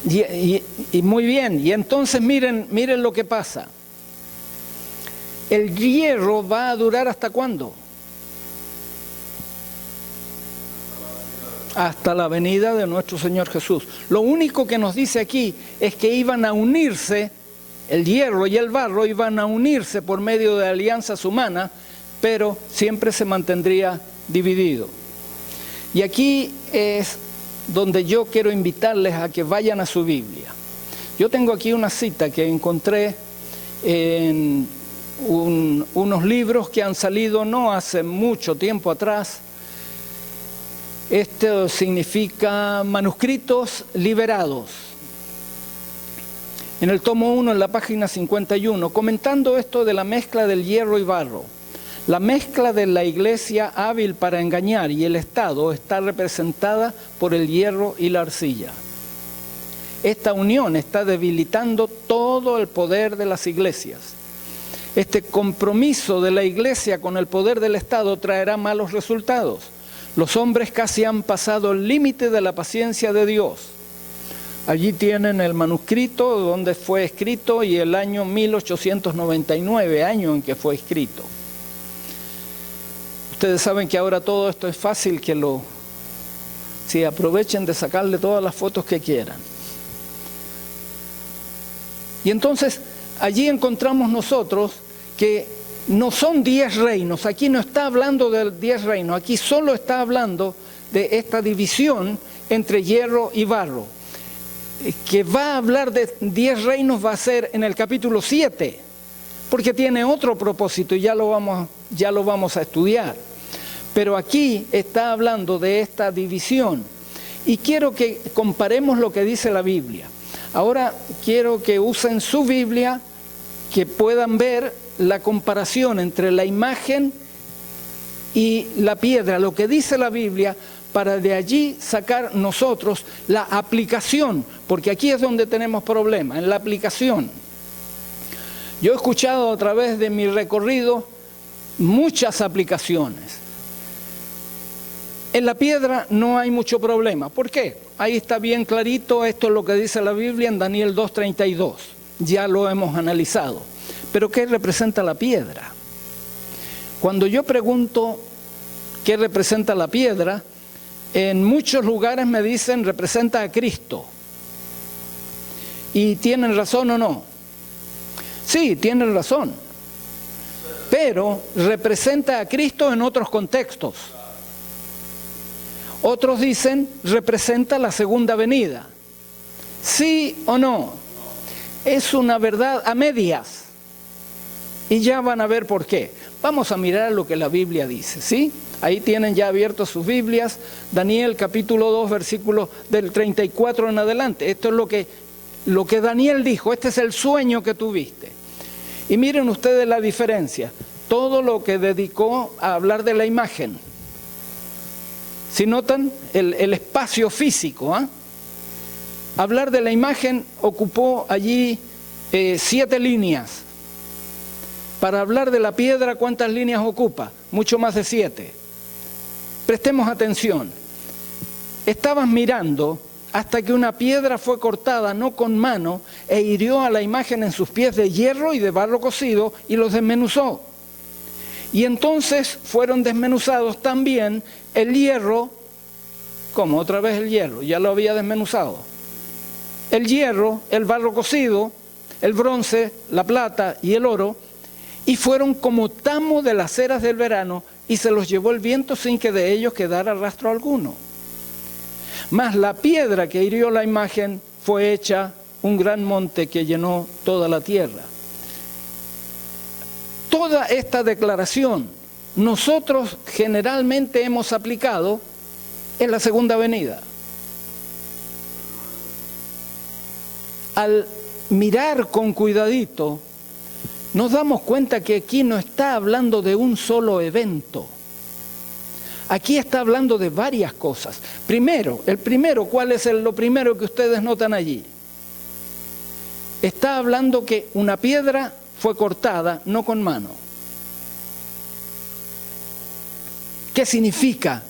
Y muy bien, y entonces miren lo que pasa. El hierro va a durar ¿hasta cuándo? Hasta la venida de nuestro Señor Jesús. Lo único que nos dice aquí es que iban a unirse, el hierro y el barro iban a unirse por medio de alianzas humanas, pero siempre se mantendría dividido. Y aquí es donde yo quiero invitarles a que vayan a su Biblia. Yo tengo aquí una cita que encontré en unos libros que han salido no hace mucho tiempo atrás. Esto significa manuscritos liberados. En el tomo 1, en la página 51, comentando esto de la mezcla del hierro y barro. La mezcla de la iglesia hábil para engañar y el Estado está representada por el hierro y la arcilla. Esta unión está debilitando todo el poder de las iglesias. Este compromiso de la iglesia con el poder del Estado traerá malos resultados. Los hombres casi han pasado el límite de la paciencia de Dios. Allí tienen el manuscrito donde fue escrito y el año 1899, año en que fue escrito. Ustedes saben que ahora todo esto es fácil que si aprovechen de sacarle todas las fotos que quieran. Y entonces allí encontramos nosotros que no son 10 reinos, aquí no está hablando de 10 reinos, aquí solo está hablando de esta división entre hierro y barro. Que va a hablar de 10 reinos va a ser en el capítulo 7, porque tiene otro propósito y ya lo vamos a estudiar. Pero aquí está hablando de esta división y quiero que comparemos lo que dice la Biblia. Ahora quiero que usen su Biblia, que puedan ver la comparación entre la imagen y la piedra, lo que dice la Biblia, para de allí sacar nosotros la aplicación, porque aquí es donde tenemos problemas, en la aplicación. Yo he escuchado a través de mi recorrido muchas aplicaciones. En la piedra no hay mucho problema. ¿Por qué? Ahí está bien clarito, esto es lo que dice la Biblia en Daniel 2:32. Ya lo hemos analizado. Pero ¿qué representa la piedra? Cuando yo pregunto qué representa la piedra, en muchos lugares me dicen representa a Cristo. ¿Y tienen razón o no? Sí, tienen razón. Pero representa a Cristo en otros contextos. Otros dicen representa la segunda venida. ¿Sí o no? Es una verdad a medias. Y ya van a ver por qué. Vamos a mirar lo que la Biblia dice, ¿sí? Ahí tienen ya abiertos sus Biblias. Daniel capítulo 2, versículo del 34 en adelante. Esto es lo que Daniel dijo. Este es el sueño que tuviste. Y miren ustedes la diferencia. Todo lo que dedicó a hablar de la imagen. Si notan, el espacio físico, ¿eh? Hablar de la imagen ocupó allí 7 líneas. Para hablar de la piedra, ¿cuántas líneas ocupa? Mucho más de 7. Prestemos atención. Estabas mirando hasta que una piedra fue cortada, no con mano, e hirió a la imagen en sus pies de hierro y de barro cocido y los desmenuzó. Y entonces fueron desmenuzados también el hierro, ¿cómo? Otra vez el hierro, ya lo había desmenuzado. El hierro, el barro cocido, el bronce, la plata y el oro, y fueron como tamo de las eras del verano, y se los llevó el viento sin que de ellos quedara rastro alguno. Mas la piedra que hirió la imagen fue hecha un gran monte que llenó toda la tierra. Toda esta declaración nosotros generalmente hemos aplicado en la segunda venida. Al mirar con cuidadito, nos damos cuenta que aquí no está hablando de un solo evento. Aquí está hablando de varias cosas. Primero, ¿cuál es lo primero que ustedes notan allí? Está hablando que una piedra fue cortada, no con mano. ¿Qué significa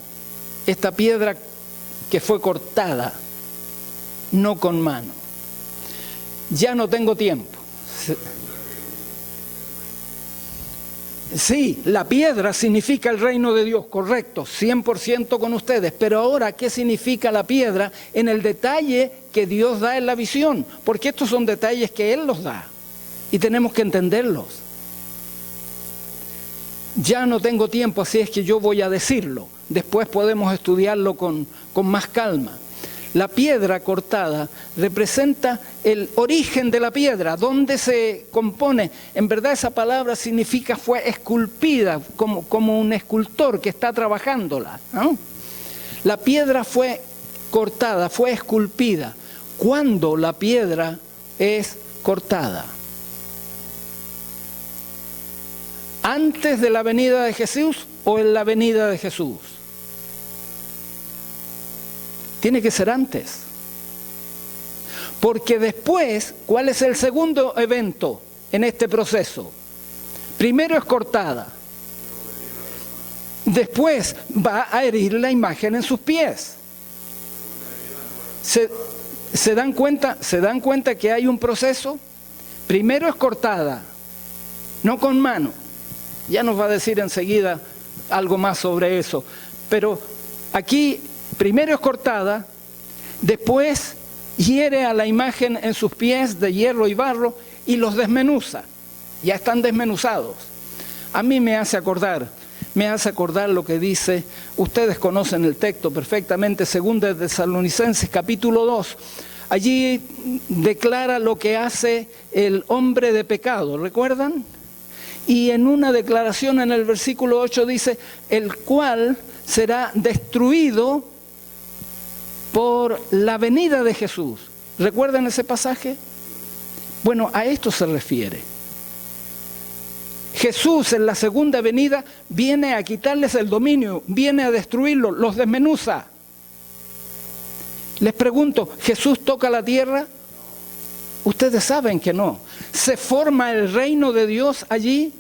esta piedra que fue cortada, no con mano? Ya no tengo tiempo. Sí, la piedra significa el reino de Dios, correcto, 100% con ustedes. Pero ahora, ¿qué significa la piedra en el detalle que Dios da en la visión? Porque estos son detalles que Él los da y tenemos que entenderlos. Ya no tengo tiempo, así es que yo voy a decirlo. Después podemos estudiarlo con más calma. La piedra cortada representa el origen de la piedra, dónde se compone. En verdad esa palabra significa fue esculpida, como un escultor que está trabajándola, ¿no? La piedra fue cortada, fue esculpida. ¿Cuándo la piedra es cortada? ¿Antes de la venida de Jesús o en la venida de Jesús? Tiene que ser antes. Porque después, ¿cuál es el segundo evento en este proceso? Primero es cortada. Después va a herir la imagen en sus pies. ¿Se dan cuenta que hay un proceso? Primero es cortada, no con mano. Ya nos va a decir enseguida algo más sobre eso. Pero aquí primero es cortada, después hiere a la imagen en sus pies de hierro y barro y los desmenuza. Ya están desmenuzados. A mí me hace acordar lo que dice, ustedes conocen el texto perfectamente, 2 de Tesalonicenses capítulo 2. Allí declara lo que hace el hombre de pecado, ¿recuerdan? Y en una declaración en el versículo 8 dice, el cual será destruido por la venida de Jesús. ¿Recuerdan ese pasaje? Bueno, a esto se refiere. Jesús en la segunda venida viene a quitarles el dominio, viene a destruirlos, los desmenuza. Les pregunto, ¿Jesús toca la tierra? Ustedes saben que no. ¿Se forma el reino de Dios allí?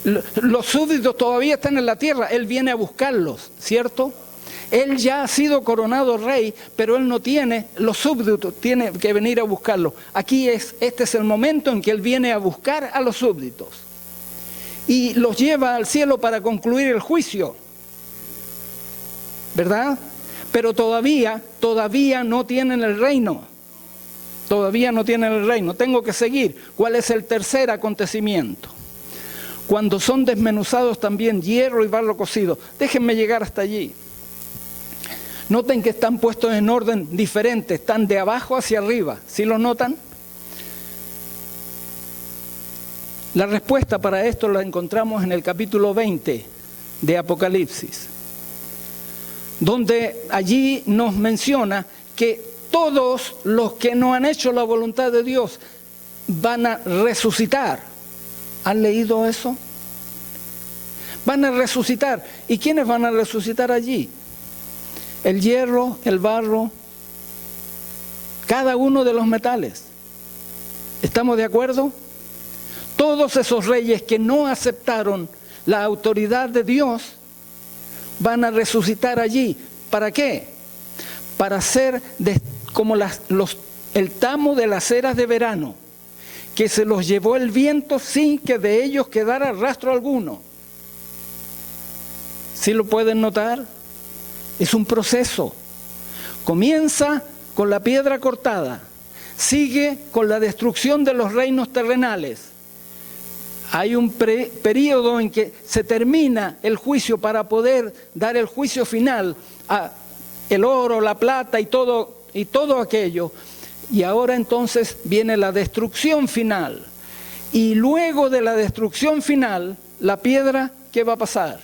Los súbditos todavía están en la tierra, Él viene a buscarlos, ¿cierto? Él ya ha sido coronado rey, pero Él no tiene, los súbditos tienen que venir a buscarlo. Este es el momento en que Él viene a buscar a los súbditos y los lleva al cielo para concluir el juicio, ¿verdad? Pero todavía no tienen el reino. Todavía no tienen el reino. Tengo que seguir. ¿Cuál es el tercer acontecimiento? Cuando son desmenuzados también hierro y barro cocido. Déjenme llegar hasta allí. Noten que están puestos en orden diferente. Están de abajo hacia arriba. ¿Sí lo notan? La respuesta para esto la encontramos en el capítulo 20 de Apocalipsis, donde allí nos menciona que todos los que no han hecho la voluntad de Dios van a resucitar. ¿Han leído eso? Van a resucitar. ¿Y quiénes van a resucitar allí? El hierro, el barro, cada uno de los metales. ¿Estamos de acuerdo? Todos esos reyes que no aceptaron la autoridad de Dios van a resucitar allí. ¿Para qué? Para ser como el tamo de las eras de verano, que se los llevó el viento sin que de ellos quedara rastro alguno. ¿Sí lo pueden notar? Es un proceso. Comienza con la piedra cortada, sigue con la destrucción de los reinos terrenales. Hay un periodo en que se termina el juicio para poder dar el juicio final a el oro, la plata y todo aquello. Y ahora entonces viene la destrucción final. Y luego de la destrucción final, la piedra, ¿qué va a pasar?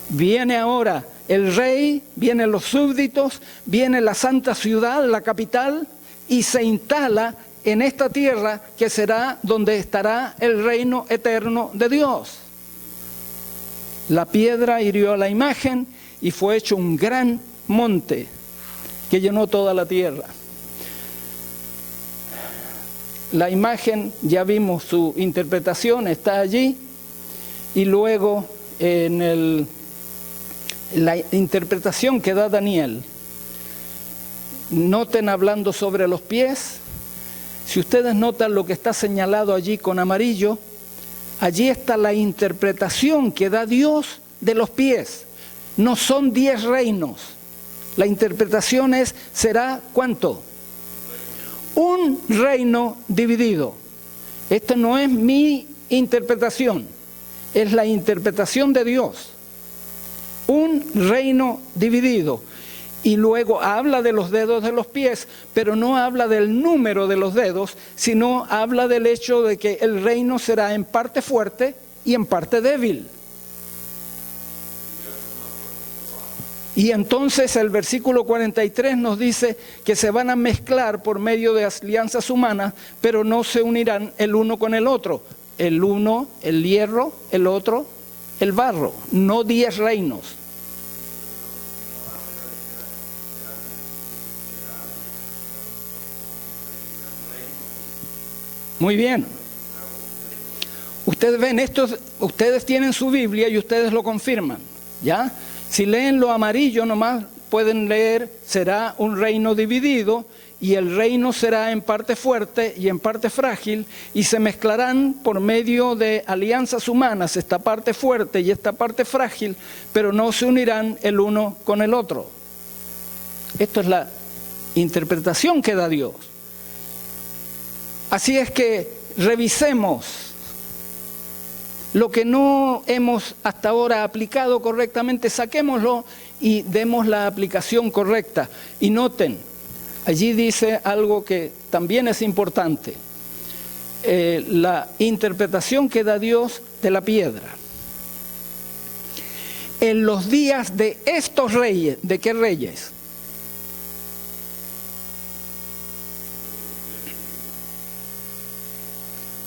Viene ahora el rey, vienen los súbditos, viene la santa ciudad, la capital, y se instala en esta tierra que será donde estará el reino eterno de Dios. La piedra hirió a la imagen y fue hecho un gran monte que llenó toda la tierra. La imagen, ya vimos su interpretación, está allí, y luego en la interpretación que da Daniel, noten hablando sobre los pies. Si ustedes notan lo que está señalado allí con amarillo, allí está la interpretación que da Dios de los pies. No son 10 reinos. La interpretación será ¿cuánto? Un reino dividido. Esta no es mi interpretación, es la interpretación de Dios. Un reino dividido. Y luego habla de los dedos de los pies, pero no habla del número de los dedos, sino habla del hecho de que el reino será en parte fuerte y en parte débil. Y entonces el versículo 43 nos dice que se van a mezclar por medio de alianzas humanas, pero no se unirán el uno con el otro. El uno, el hierro, el otro, el barro. No 10 reinos. Muy bien. Ustedes ven, ustedes tienen su Biblia y ustedes lo confirman, ¿ya? Si leen lo amarillo nomás pueden leer, será un reino dividido y el reino será en parte fuerte y en parte frágil y se mezclarán por medio de alianzas humanas, esta parte fuerte y esta parte frágil, pero no se unirán el uno con el otro. Esto es la interpretación que da Dios. Así es que revisemos lo que no hemos hasta ahora aplicado correctamente, saquémoslo y demos la aplicación correcta. Y noten, allí dice algo que también es importante, la interpretación que da Dios de la piedra. En los días de estos reyes, ¿de qué reyes?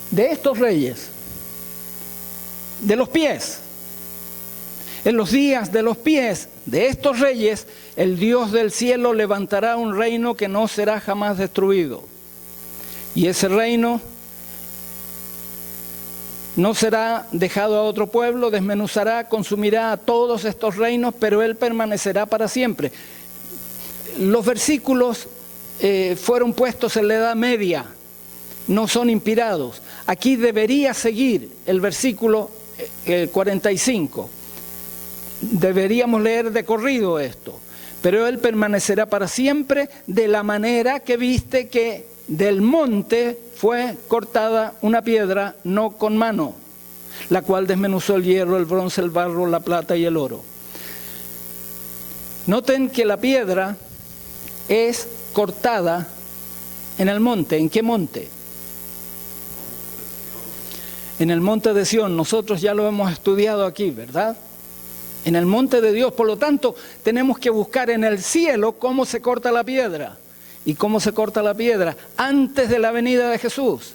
De estos reyes, de los pies. En los días de los pies de estos reyes, el Dios del cielo levantará un reino que no será jamás destruido. Y ese reino no será dejado a otro pueblo, desmenuzará, consumirá a todos estos reinos, pero él permanecerá para siempre. Los versículos fueron puestos en la Edad Media, no son inspirados. Aquí debería seguir el versículo 45. Deberíamos leer de corrido esto. Pero él permanecerá para siempre, de la manera que viste que del monte fue cortada una piedra, no con mano, la cual desmenuzó el hierro, el bronce, el barro, la plata y el oro. Noten que la piedra es cortada en el monte. ¿En qué monte? En el monte de Sión. Nosotros ya lo hemos estudiado aquí, ¿verdad? En el monte de Dios. Por lo tanto, tenemos que buscar en el cielo cómo se corta la piedra. ¿Y cómo se corta la piedra? Antes de la venida de Jesús.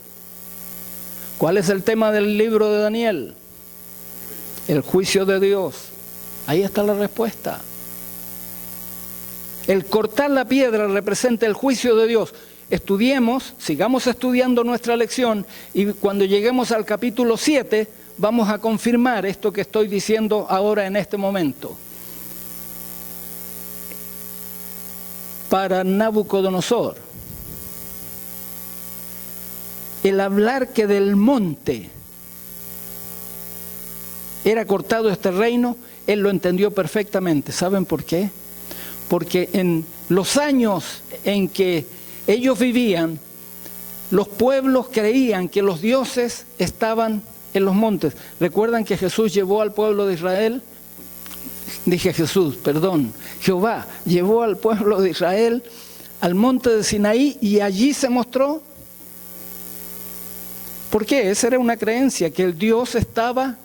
¿Cuál es el tema del libro de Daniel? El juicio de Dios. Ahí está la respuesta. El cortar la piedra representa el juicio de Dios. Estudiemos, sigamos estudiando nuestra lección y cuando lleguemos al capítulo 7 vamos a confirmar esto que estoy diciendo ahora en este momento. Para Nabucodonosor, el hablar que del monte era cortado este reino, él lo entendió perfectamente. ¿Saben por qué? Porque en los años en que ellos vivían, los pueblos creían que los dioses estaban en los montes. ¿Recuerdan que Jesús llevó al pueblo de Israel? Jehová llevó al pueblo de Israel al monte de Sinaí y allí se mostró. ¿Por qué? Esa era una creencia, que el Dios estaba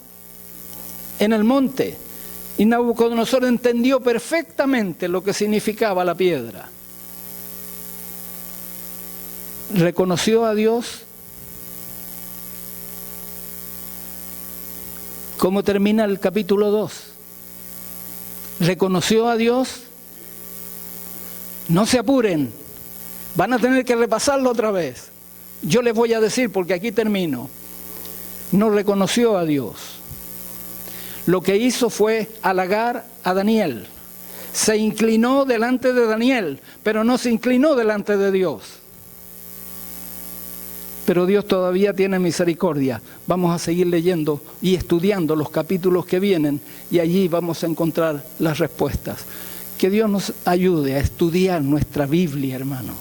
en el monte. Y Nabucodonosor entendió perfectamente lo que significaba la piedra. reconoció a Dios. ¿Cómo termina el capítulo 2? ¿Reconoció a Dios? No se apuren, van a tener que repasarlo otra vez. Yo les voy a decir, porque aquí termino. No reconoció a Dios. Lo que hizo fue halagar a Daniel. Se inclinó delante de Daniel, pero no se inclinó delante de Dios. Pero Dios todavía tiene misericordia. Vamos a seguir leyendo y estudiando los capítulos que vienen y allí vamos a encontrar las respuestas. Que Dios nos ayude a estudiar nuestra Biblia, hermanos.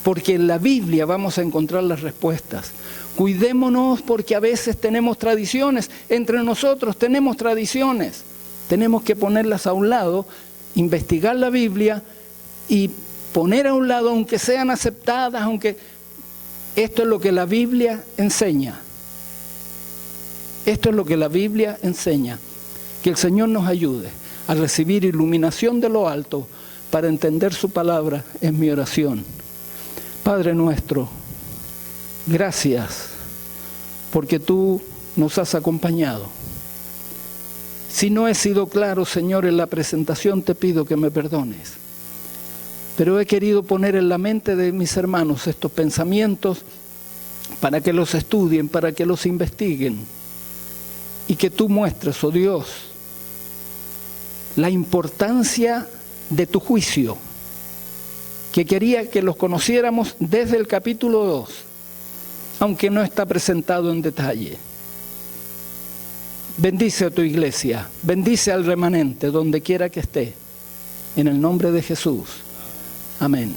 Porque en la Biblia vamos a encontrar las respuestas. Cuidémonos porque a veces tenemos tradiciones, entre nosotros tenemos tradiciones. Tenemos que ponerlas a un lado, investigar la Biblia y poner a un lado, aunque sean aceptadas, aunque esto es lo que la Biblia enseña. Esto es lo que la Biblia enseña. Que el Señor nos ayude a recibir iluminación de lo alto para entender su palabra en mi oración. Padre nuestro, gracias porque tú nos has acompañado. Si no he sido claro, Señor, en la presentación, te pido que me perdones. Pero he querido poner en la mente de mis hermanos estos pensamientos para que los estudien, para que los investiguen y que tú muestres, oh Dios, la importancia de tu juicio, que quería que los conociéramos desde el capítulo 2, aunque no está presentado en detalle. Bendice a tu iglesia, bendice al remanente donde quiera que esté, en el nombre de Jesús. Amén.